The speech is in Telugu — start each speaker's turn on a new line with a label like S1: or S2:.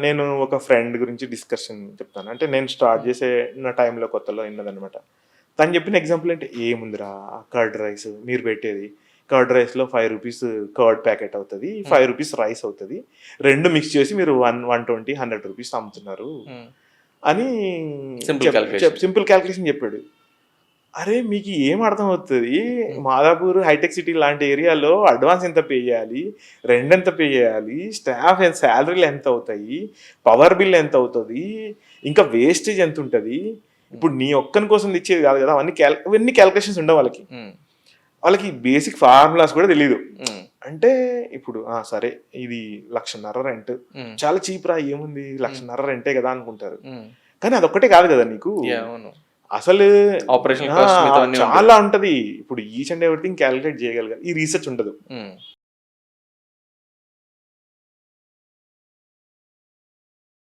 S1: నేను ఒక ఫ్రెండ్ గురించి డిస్కషన్ చెప్తాను. అంటే నేను స్టార్ట్ చేసే నా టైంలో కొత్తలో ఇన్నదనమాట. తను చెప్పిన ఎగ్జాంపుల్ అంటే, "ఏముందిరా కర్డ్ రైస్ మీరు పెట్టేది. కర్డ్ రైస్‌లో రూ. 5 కర్డ్ ప్యాకెట్ అవుతది. రూ. 5 రైస్ అవుతది. 2 మిక్స్ చేసి మీరు 120, రూ. 100 అమ్ముతున్నారు" అని సింపుల్ క్యాలిక్యులేషన్ చెప్పాడు. అరే! మీకు ఏం అర్థమవుతది? మాదాపూర్, హైటెక్ సిటీ లాంటి ఏరియాలో అడ్వాన్స్ ఎంత పే చేయాలి? రెంట్ ఎంత పే చేయాలి? స్టాఫ్ సాలరీలు ఎంత అవుతాయి? పవర్ బిల్ ఎంత అవుతది? ఇంకా వేస్టేజ్ ఎంత ఉంటది? ఇప్పుడు నీ ఒక్కని కోసం తెచ్చేది కాదు కదా! అవన్నీ క్యాలిక్యులేషన్స్ ఉండవు వాళ్ళకి. వాళ్ళకి బేసిక్ ఫార్ములాస్ కూడా తెలీదు. అంటే ఇప్పుడు సరే ఇది 1,50,000 రెంట్. చాలా చీప్ రా ఏముంది 1,50,000 రెంటే కదా అనుకుంటారు. కానీ అదొక్కటే కాదు కదా నీకు. అసలు
S2: ఆపరేషన్
S1: చాలా ఉంటది. ఇప్పుడు ఈచ్ అండ్ ఎవ్రీథింగ్ క్యాలిక్యులేట్ చేయగలగాలి. ఈ రీసెర్చ్ ఉండదు.